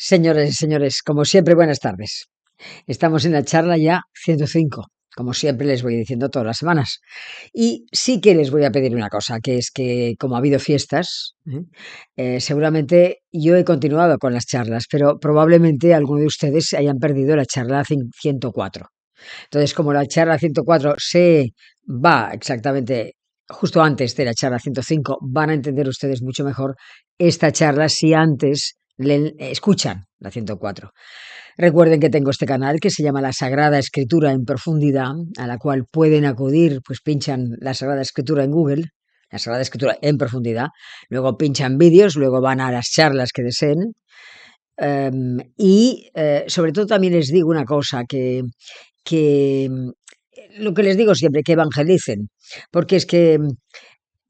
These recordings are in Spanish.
Señores y señores, como siempre, buenas tardes. Estamos en la charla ya 105, como siempre les voy diciendo todas las semanas. Y sí que les voy a pedir una cosa, que es que como ha habido fiestas, seguramente yo he continuado con las charlas, pero probablemente alguno de ustedes hayan perdido la charla 104. Entonces, como la charla 104 se va exactamente justo antes de la charla 105, van a entender ustedes mucho mejor esta charla si antes escuchan la 104. Recuerden que tengo este canal que se llama La Sagrada Escritura en Profundidad, a la cual pueden acudir, pues pinchan La Sagrada Escritura en Google, La Sagrada Escritura en Profundidad, luego pinchan vídeos, luego van a las charlas que deseen. Sobre todo también les digo una cosa, que lo que les digo siempre, que evangelicen, porque es que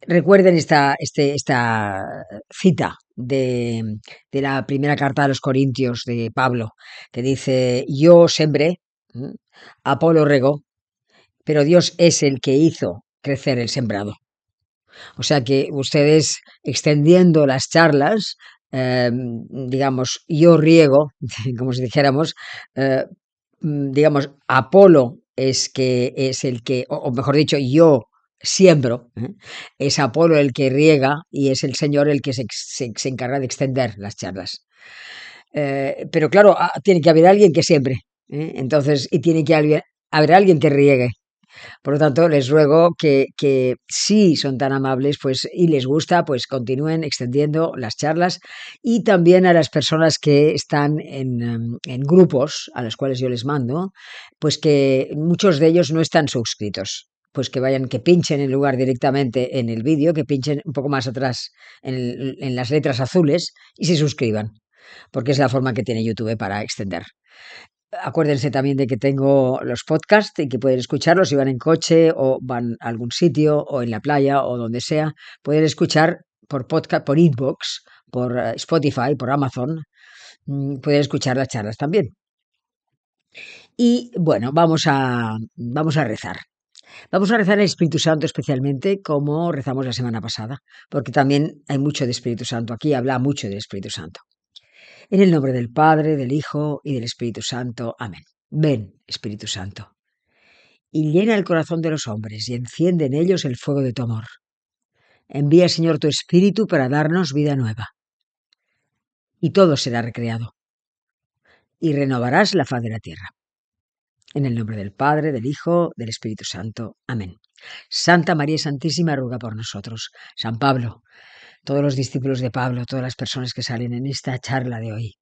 recuerden esta cita de la primera carta a los Corintios de Pablo, que dice, yo sembré, Apolo regó, pero Dios es el que hizo crecer el sembrado. O sea que ustedes extendiendo las charlas, digamos, yo riego, como si dijéramos, digamos, Apolo es el que, o mejor dicho, yo siembro, es Apolo el que riega y es el Señor el que se encarga de extender las charlas. Pero claro, tiene que haber alguien que siembre, entonces, y tiene que haber alguien que riegue. Por lo tanto, les ruego que si son tan amables pues, y les gusta, pues continúen extendiendo las charlas y también a las personas que están en grupos a los cuales yo les mando, pues que muchos de ellos no están suscritos. Pues que vayan, que pinchen en lugar directamente en el vídeo, que pinchen un poco más atrás en las letras azules y se suscriban, porque es la forma que tiene YouTube para extender. Acuérdense también de que tengo los podcasts y que pueden escucharlos si van en coche o van a algún sitio o en la playa o donde sea. Pueden escuchar por podcast, por Inbox, por Spotify, por Amazon. Pueden escuchar las charlas también. Y bueno, vamos a rezar. Vamos a rezar al Espíritu Santo especialmente como rezamos la semana pasada, porque también hay mucho de Espíritu Santo aquí, habla mucho del Espíritu Santo. En el nombre del Padre, del Hijo y del Espíritu Santo. Amén. Ven, Espíritu Santo, y llena el corazón de los hombres y enciende en ellos el fuego de tu amor. Envía, Señor, tu Espíritu para darnos vida nueva. Y todo será recreado. Y renovarás la faz de la tierra. En el nombre del Padre, del Hijo, del Espíritu Santo. Amén. Santa María Santísima, ruega por nosotros. San Pablo, todos los discípulos de Pablo, todas las personas que salen en esta charla de hoy,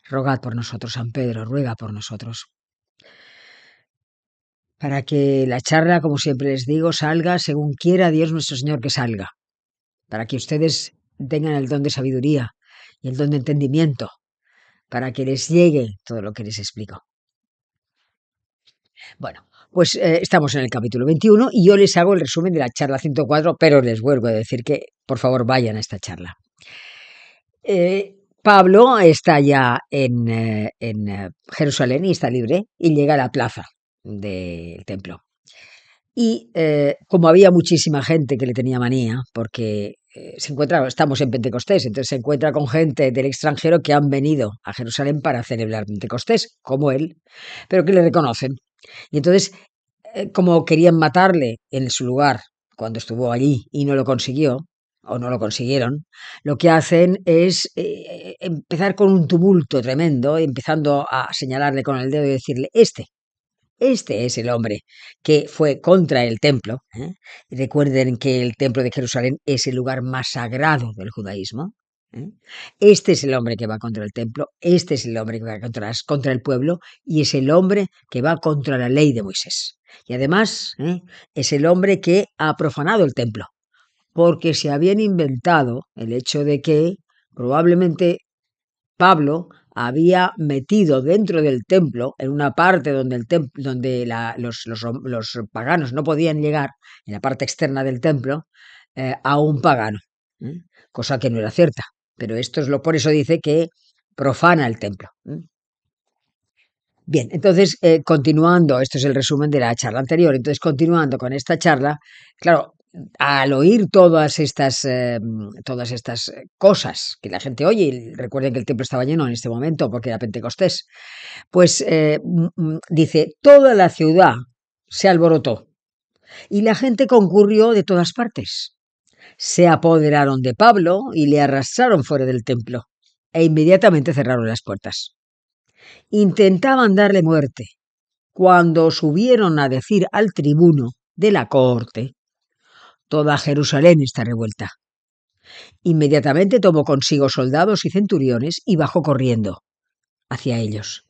rogad por nosotros. San Pedro, ruega por nosotros. Para que la charla, como siempre les digo, salga según quiera Dios nuestro Señor que salga. Para que ustedes tengan el don de sabiduría y el don de entendimiento, para que les llegue todo lo que les explico. Bueno, pues estamos en el capítulo 21 y yo les hago el resumen de la charla 104, pero les vuelvo a decir que por favor vayan a esta charla. Pablo está ya en Jerusalén y está libre y llega a la plaza del templo. Y como había muchísima gente que le tenía manía, porque estamos en Pentecostés, entonces se encuentra con gente del extranjero que han venido a Jerusalén para celebrar Pentecostés, como él, pero que le reconocen. Y entonces, como querían matarle en su lugar cuando estuvo allí y no lo consiguió, o no lo consiguieron, lo que hacen es empezar con un tumulto tremendo, empezando a señalarle con el dedo y decirle, este es el hombre que fue contra el templo. Recuerden que el templo de Jerusalén es el lugar más sagrado del judaísmo. Este es el hombre que va contra el templo, este es el hombre que va contra el pueblo y es el hombre que va contra la ley de Moisés. Y además es el hombre que ha profanado el templo, porque se habían inventado el hecho de que probablemente Pablo había metido dentro del templo, en una parte donde, los paganos no podían llegar, en la parte externa del templo, a un pagano, cosa que no era cierta. Pero por eso dice que profana el templo. Bien, entonces, continuando, esto es el resumen de la charla anterior, entonces continuando con esta charla, claro, al oír todas estas cosas que la gente oye, y recuerden que el templo estaba lleno en este momento porque era Pentecostés, pues dice, toda la ciudad se alborotó y la gente concurrió de todas partes. Se apoderaron de Pablo y le arrastraron fuera del templo e inmediatamente cerraron las puertas. Intentaban darle muerte. Cuando subieron a decir al tribuno de la corte, toda Jerusalén está revuelta. Inmediatamente tomó consigo soldados y centuriones y bajó corriendo hacia ellos.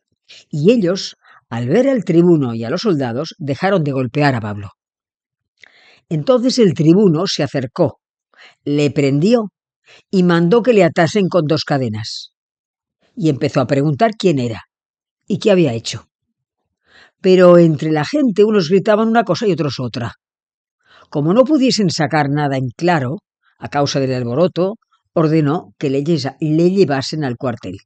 Y ellos, al ver al tribuno y a los soldados, dejaron de golpear a Pablo. Entonces el tribuno se acercó, le prendió y mandó que le atasen con 2 cadenas. Y empezó a preguntar quién era y qué había hecho. Pero entre la gente unos gritaban una cosa y otros otra. Como no pudiesen sacar nada en claro, a causa del alboroto, ordenó que le llevasen al cuartel.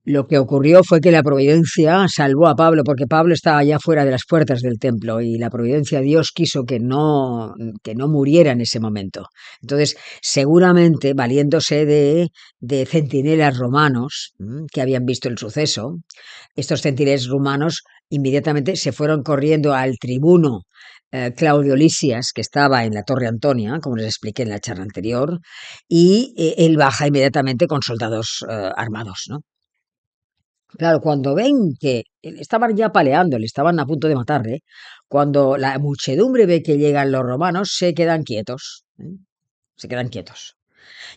Lo que ocurrió fue que la providencia salvó a Pablo, porque Pablo estaba ya fuera de las puertas del templo y la providencia de Dios quiso que no muriera en ese momento. Entonces, seguramente, valiéndose de centinelas romanos que habían visto el suceso, estos centinelas romanos inmediatamente se fueron corriendo al tribuno Claudio Lisias, que estaba en la Torre Antonia, como les expliqué en la charla anterior, y él baja inmediatamente con soldados armados, ¿no? Claro, cuando ven que le estaban ya apaleando, le estaban a punto de matarle, cuando la muchedumbre ve que llegan los romanos, se quedan quietos, ¿eh? Se quedan quietos.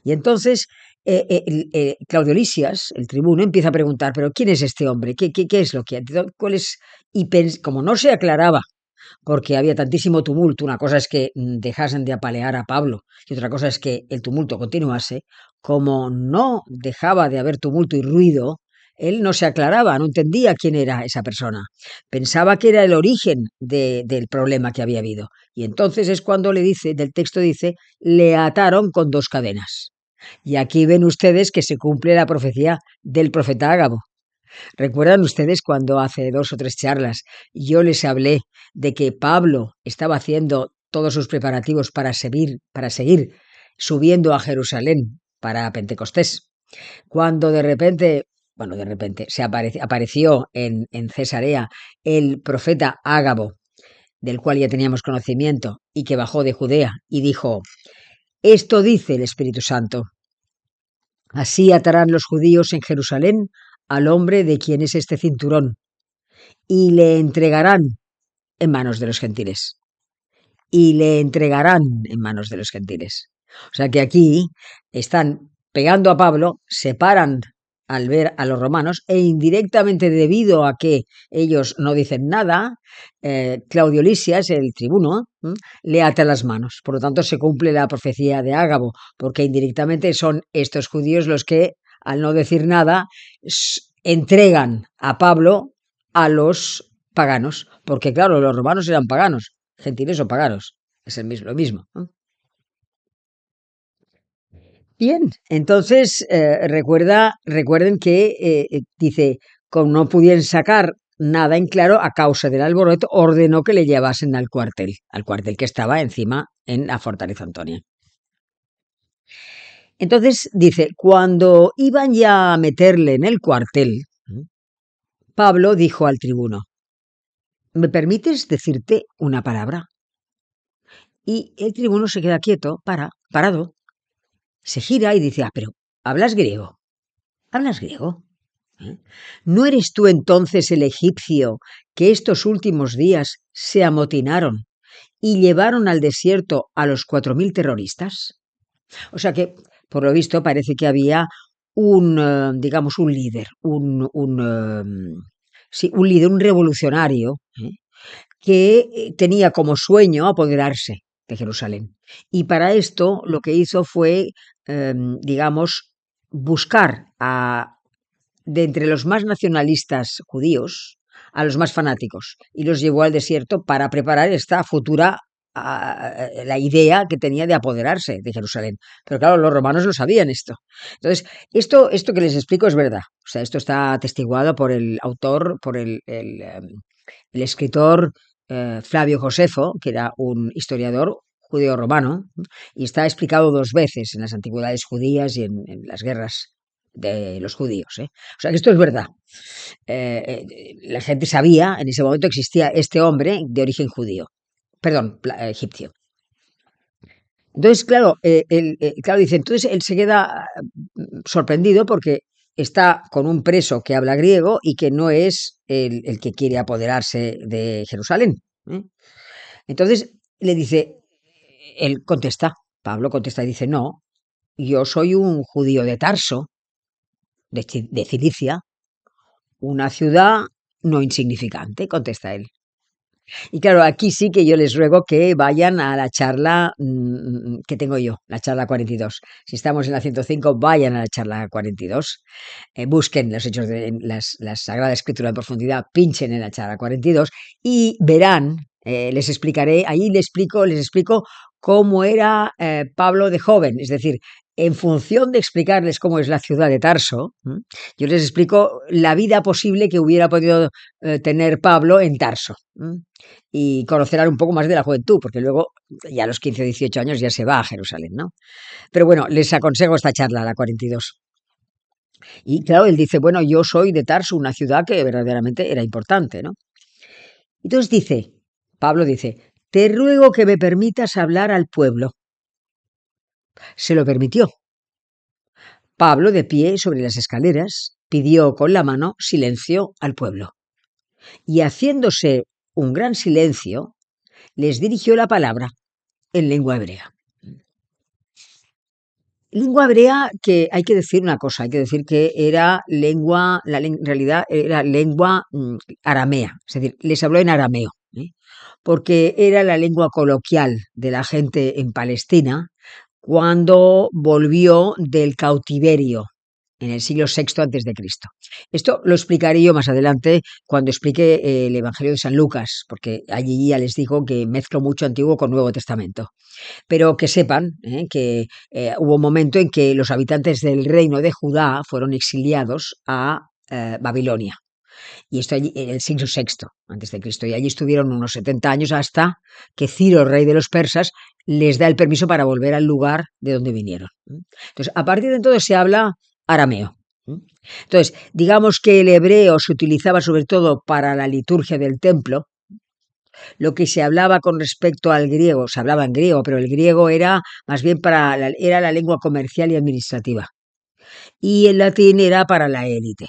Y entonces Claudio Lisias, el tribuno, empieza a preguntar, pero ¿quién es este hombre? ¿Qué es lo que? ¿Cuál es? Y como no se aclaraba, porque había tantísimo tumulto, una cosa es que dejasen de apalear a Pablo y otra cosa es que el tumulto continuase, como no dejaba de haber tumulto y ruido, él no se aclaraba, no entendía quién era esa persona. Pensaba que era el origen del problema que había habido. Y entonces es cuando le dice, del texto dice, le ataron con 2 cadenas. Y aquí ven ustedes que se cumple la profecía del profeta Ágabo. ¿Recuerdan ustedes cuando hace 2 o 3 charlas yo les hablé de que Pablo estaba haciendo todos sus preparativos para seguir subiendo a Jerusalén para Pentecostés? Cuando de repente se apareció en Cesarea el profeta Ágabo, del cual ya teníamos conocimiento, y que bajó de Judea y dijo, esto dice el Espíritu Santo, así atarán los judíos en Jerusalén al hombre de quien es este cinturón, y le entregarán en manos de los gentiles. Y le entregarán en manos de los gentiles. O sea que aquí están pegando a Pablo, separan al ver a los romanos e indirectamente debido a que ellos no dicen nada, Claudio Lisias, el tribuno, le ata las manos. Por lo tanto, se cumple la profecía de Ágabo, porque indirectamente son estos judíos los que, al no decir nada, entregan a Pablo a los paganos, porque claro, los romanos eran paganos, gentiles o paganos, es lo mismo, ¿no? Bien, entonces recuerden que dice, como no pudieron sacar nada en claro a causa del alboroto, ordenó que le llevasen al cuartel que estaba encima en la fortaleza Antonia. Entonces dice, cuando iban ya a meterle en el cuartel, Pablo dijo al tribuno, ¿me permites decirte una palabra? Y el tribuno se queda quieto, parado, se gira y dice, pero ¿hablas griego? ¿Hablas griego? ¿Eh? ¿No eres tú entonces el egipcio que estos últimos días se amotinaron y llevaron al desierto a los 4.000 terroristas? O sea que, por lo visto, parece que había digamos, un líder, un líder, un revolucionario, que tenía como sueño apoderarse de Jerusalén. Y para esto lo que hizo fue, digamos, buscar de entre los más nacionalistas judíos a los más fanáticos y los llevó al desierto para preparar esta futura la idea que tenía de apoderarse de Jerusalén. Pero claro, los romanos lo sabían esto. Entonces, esto que les explico es verdad. O sea, esto está atestiguado por el autor, por el escritor Flavio Josefo, que era un historiador judío romano, y está explicado 2 veces en las antigüedades judías y en las guerras de los judíos. O sea que esto es verdad. La gente sabía, en ese momento existía este hombre de origen judío, perdón, egipcio. Entonces, claro, claro, dice, entonces él se queda sorprendido porque está con un preso que habla griego y que no es el que quiere apoderarse de Jerusalén. ¿eh? Entonces le dice, él contesta, Pablo contesta y dice, no, yo soy un judío de Tarso, de Cilicia, una ciudad no insignificante, contesta él. Y claro, aquí sí que yo les ruego que vayan a la charla que tengo yo, la charla 42. Si estamos en la 105, vayan a la charla 42. Busquen los hechos de la Sagrada Escritura en profundidad, pinchen en la charla 42 y verán, les explicaré, ahí les explico cómo era Pablo de joven, es decir, en función de explicarles cómo es la ciudad de Tarso, yo les explico la vida posible que hubiera podido tener Pablo en Tarso. Y conocerán un poco más de la juventud, porque luego ya a los 15 o 18 años ya se va a Jerusalén, ¿no? Pero bueno, les aconsejo esta charla, la 42. Y claro, él dice, bueno, yo soy de Tarso, una ciudad que verdaderamente era importante, ¿no? Entonces dice, Pablo dice, te ruego que me permitas hablar al pueblo. Se lo permitió. Pablo, de pie sobre las escaleras, pidió con la mano silencio al pueblo. Y haciéndose un gran silencio, les dirigió la palabra en lengua hebrea. Lengua hebrea que hay que decir una cosa, hay que decir que era lengua, en realidad era lengua aramea, es decir, les habló en arameo, porque era la lengua coloquial de la gente en Palestina cuando volvió del cautiverio en el siglo VI antes de Cristo. Esto lo explicaré yo más adelante cuando explique el Evangelio de San Lucas, porque allí ya les digo que mezclo mucho Antiguo con Nuevo Testamento. Pero que sepan que hubo un momento en que los habitantes del reino de Judá fueron exiliados a Babilonia. Y esto allí en el siglo VI antes de Cristo. Y allí estuvieron unos 70 años hasta que Ciro, rey de los persas, les da el permiso para volver al lugar de donde vinieron. Entonces, a partir de entonces se habla arameo. Entonces, digamos que el hebreo se utilizaba sobre todo para la liturgia del templo. Lo que se hablaba con respecto al griego, se hablaba en griego, pero el griego era más bien era la lengua comercial y administrativa. Y el latín era para la élite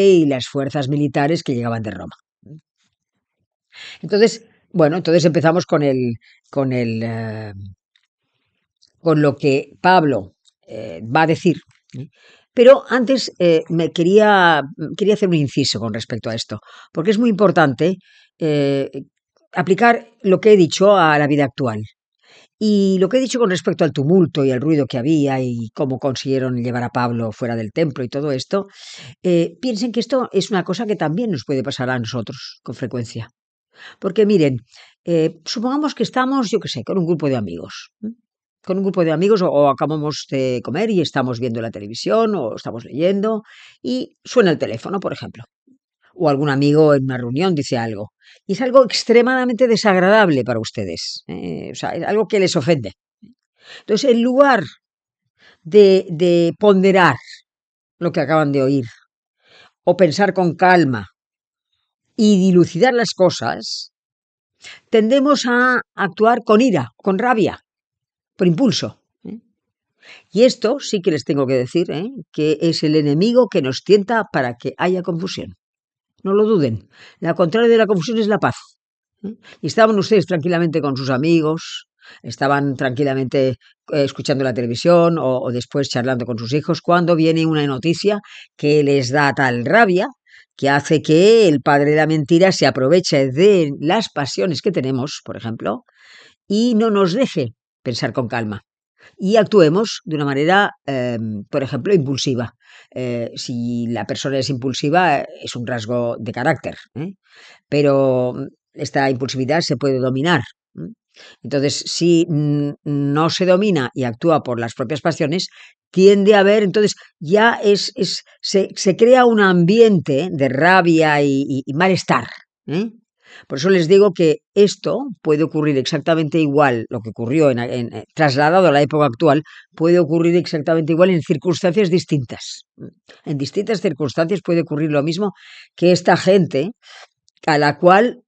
y las fuerzas militares que llegaban de Roma. Entonces, bueno, entonces empezamos con lo que Pablo va a decir. Pero antes quería hacer un inciso con respecto a esto, porque es muy importante aplicar lo que he dicho a la vida actual. Y lo que he dicho con respecto al tumulto y al ruido que había y cómo consiguieron llevar a Pablo fuera del templo y todo esto, piensen que esto es una cosa que también nos puede pasar a nosotros con frecuencia. Porque miren, supongamos que estamos, yo qué sé, con un grupo de amigos. Con un grupo de amigos o acabamos de comer y estamos viendo la televisión o estamos leyendo y suena el teléfono, por ejemplo. O algún amigo en una reunión dice algo. Y es algo extremadamente desagradable para ustedes. O sea, es algo que les ofende. Entonces, en lugar de ponderar lo que acaban de oír o pensar con calma y dilucidar las cosas, tendemos a actuar con ira, con rabia, por impulso. Y esto sí que les tengo que decir, que es el enemigo que nos tienta para que haya confusión. No lo duden. La contraria de la confusión es la paz. Y estaban ustedes tranquilamente con sus amigos, estaban tranquilamente escuchando la televisión o después charlando con sus hijos, cuando viene una noticia que les da tal rabia que hace que el padre de la mentira se aproveche de las pasiones que tenemos, por ejemplo, y no nos deje pensar con calma. Y actuemos de una manera, por ejemplo, impulsiva. Si la persona es impulsiva, es un rasgo de carácter, pero esta impulsividad se puede dominar. Entonces, si no se domina y actúa por las propias pasiones, tiende a haber, entonces ya se crea un ambiente de rabia y malestar. Por eso les digo que esto puede ocurrir exactamente igual, lo que ocurrió trasladado a la época actual, puede ocurrir exactamente igual en circunstancias distintas. En distintas circunstancias puede ocurrir lo mismo que esta gente a la cual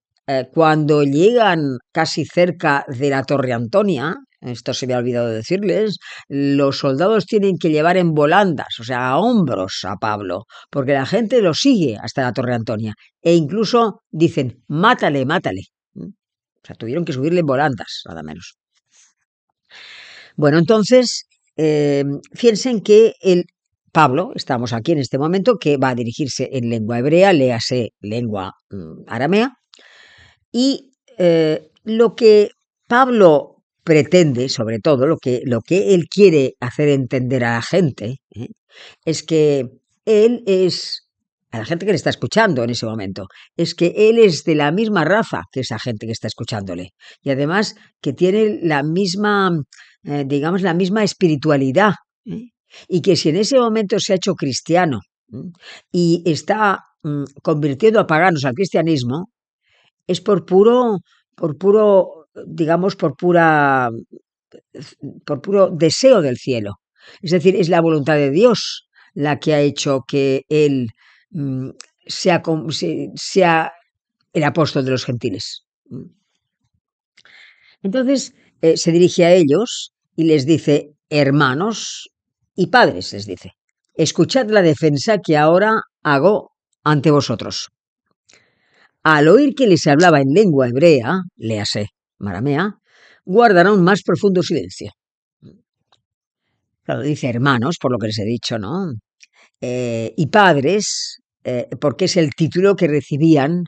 cuando llegan casi cerca de la Torre Antonia, esto se me ha olvidado decirles, los soldados tienen que llevar en volandas, o sea, a hombros a Pablo, porque la gente lo sigue hasta la Torre Antonia, e incluso dicen, mátale, mátale. O sea, tuvieron que subirle en volandas, nada menos. Bueno, entonces, piensen que Pablo, estamos aquí en este momento, que va a dirigirse en lengua hebrea, léase lengua aramea, y lo que Pablo pretende, sobre todo, lo que él quiere hacer entender a la gente, es que él es, a la gente que le está escuchando en ese momento, es que él es de la misma raza que esa gente que está escuchándole. Y además que tiene la misma, digamos, la misma espiritualidad. Y que si en ese momento se ha hecho cristiano y está convirtiendo a paganos al cristianismo, es por puro, digamos, por puro deseo del cielo. Es decir, es la voluntad de Dios la que ha hecho que él sea, sea el apóstol de los gentiles. Entonces se dirige a ellos y les dice, hermanos y padres, les dice, escuchad la defensa que ahora hago ante vosotros. Al oír que les hablaba en lengua hebrea, léase maramea, guardaron más profundo silencio. Claro, dice hermanos, por lo que les he dicho, ¿no? Y padres, porque es el título que recibían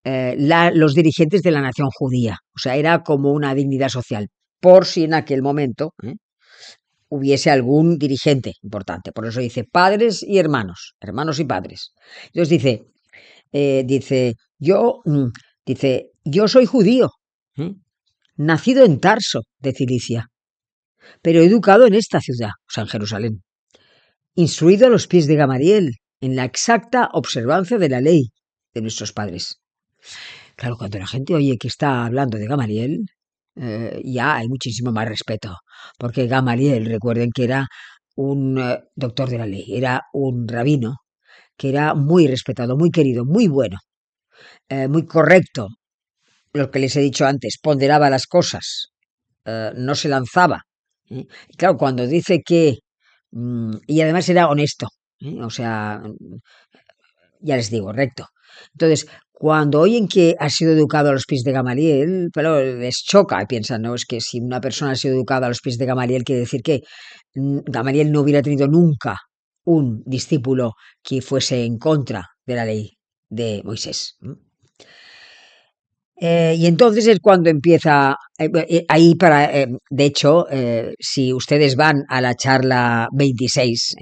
los dirigentes de la nación judía. O sea, era como una dignidad social, por si en aquel momento hubiese algún dirigente importante. Por eso dice padres y hermanos, hermanos y padres. Entonces dice, yo soy judío, ¿eh? Nacido en Tarso, de Cilicia, pero educado en esta ciudad, o sea, en Jerusalén, instruido a los pies de Gamaliel, en la exacta observancia de la ley de nuestros padres. Claro, cuando la gente oye que está hablando de Gamaliel, ya hay muchísimo más respeto, porque Gamaliel, recuerden que era un doctor de la ley, era un rabino, que era muy respetado, muy querido, muy bueno, muy correcto, lo que les he dicho antes, ponderaba las cosas, no se lanzaba. Y claro, cuando dice que, y además era honesto, o sea, ya les digo, recto. Entonces, cuando oyen que ha sido educado a los pies de Gamaliel, pero les choca y piensan, no, es que si una persona ha sido educada a los pies de Gamaliel, quiere decir que Gamaliel no hubiera tenido nunca un discípulo que fuese en contra de la ley de Moisés. Y entonces es cuando empieza, ahí de hecho, si ustedes van a la charla 26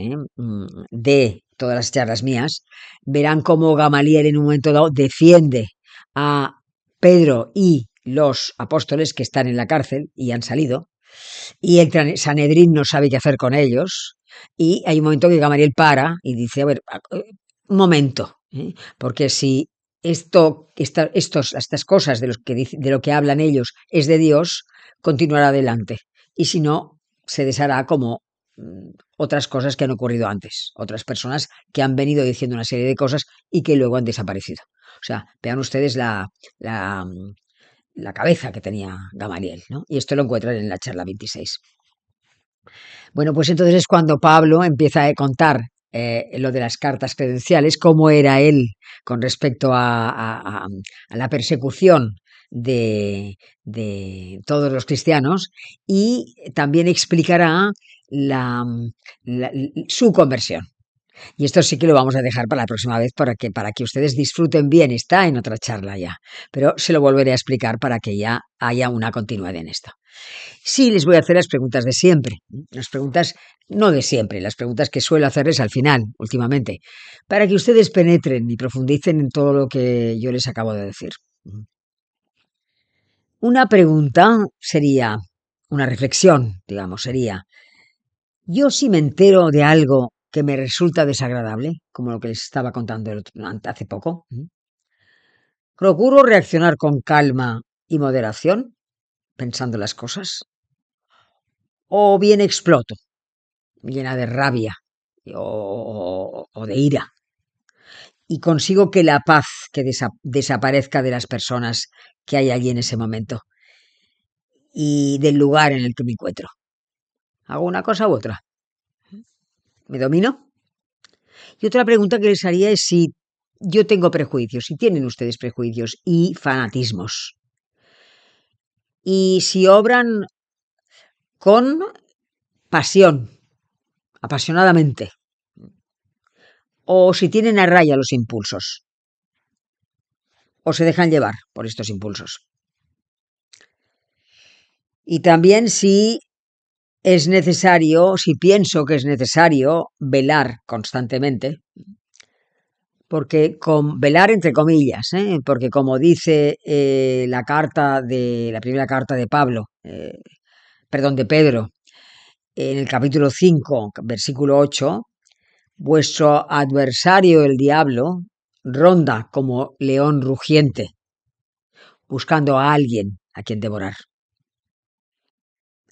de todas las charlas mías, verán cómo Gamaliel en un momento dado defiende a Pedro y los apóstoles que están en la cárcel y han salido, y el Sanedrín no sabe qué hacer con ellos, y hay un momento que Gamaliel para y dice, a ver, un momento, porque si estas cosas de lo que hablan ellos es de Dios, continuará adelante. Y si no, se deshará como otras cosas que han ocurrido antes, otras personas que han venido diciendo una serie de cosas y que luego han desaparecido. O sea, vean ustedes la cabeza que tenía Gamaliel, ¿no? Y esto lo encuentran en la charla 26. Bueno, pues entonces es cuando Pablo empieza a contar lo de las cartas credenciales, cómo era él con respecto a la persecución de todos los cristianos, y también explicará su conversión. Y esto sí que lo vamos a dejar para la próxima vez para que ustedes disfruten bien. Está en otra charla ya, pero se lo volveré a explicar para que ya haya una continuidad en esto. Sí, les voy a hacer las preguntas de siempre. Las preguntas, no de siempre, las preguntas que suelo hacerles al final, últimamente, para que ustedes penetren y profundicen en todo lo que yo les acabo de decir. Una pregunta sería, una reflexión, digamos, sería, yo si me entero de algo que me resulta desagradable, como lo que les estaba contando hace poco, Procuro reaccionar con calma y moderación, pensando las cosas, o bien exploto, llena de rabia o de ira, y consigo que la paz que desaparezca de las personas que hay allí en ese momento y del lugar en el que me encuentro. Hago una cosa u otra. ¿Me domino? Y otra pregunta que les haría es si yo tengo prejuicios, si tienen ustedes prejuicios y fanatismos. Y si obran con pasión, apasionadamente, o si tienen a raya los impulsos, o se dejan llevar por estos impulsos. Y también si es necesario, si pienso que es necesario velar constantemente, porque con velar entre comillas, porque como dice la primera carta de Pablo, perdón, de Pedro, en el capítulo 5, versículo 8, vuestro adversario el diablo ronda como león rugiente, buscando a alguien a quien devorar.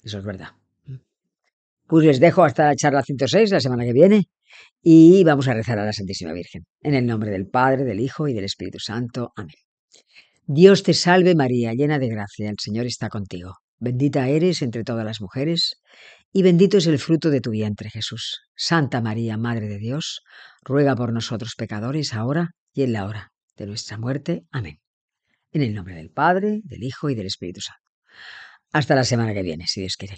Eso es verdad. Pues les dejo hasta la charla 106 la semana que viene y vamos a rezar a la Santísima Virgen. En el nombre del Padre, del Hijo y del Espíritu Santo. Amén. Dios te salve María, llena de gracia, el Señor está contigo. Bendita eres entre todas las mujeres y bendito es el fruto de tu vientre, Jesús. Santa María, Madre de Dios, ruega por nosotros pecadores, ahora y en la hora de nuestra muerte. Amén. En el nombre del Padre, del Hijo y del Espíritu Santo. Hasta la semana que viene, si Dios quiere.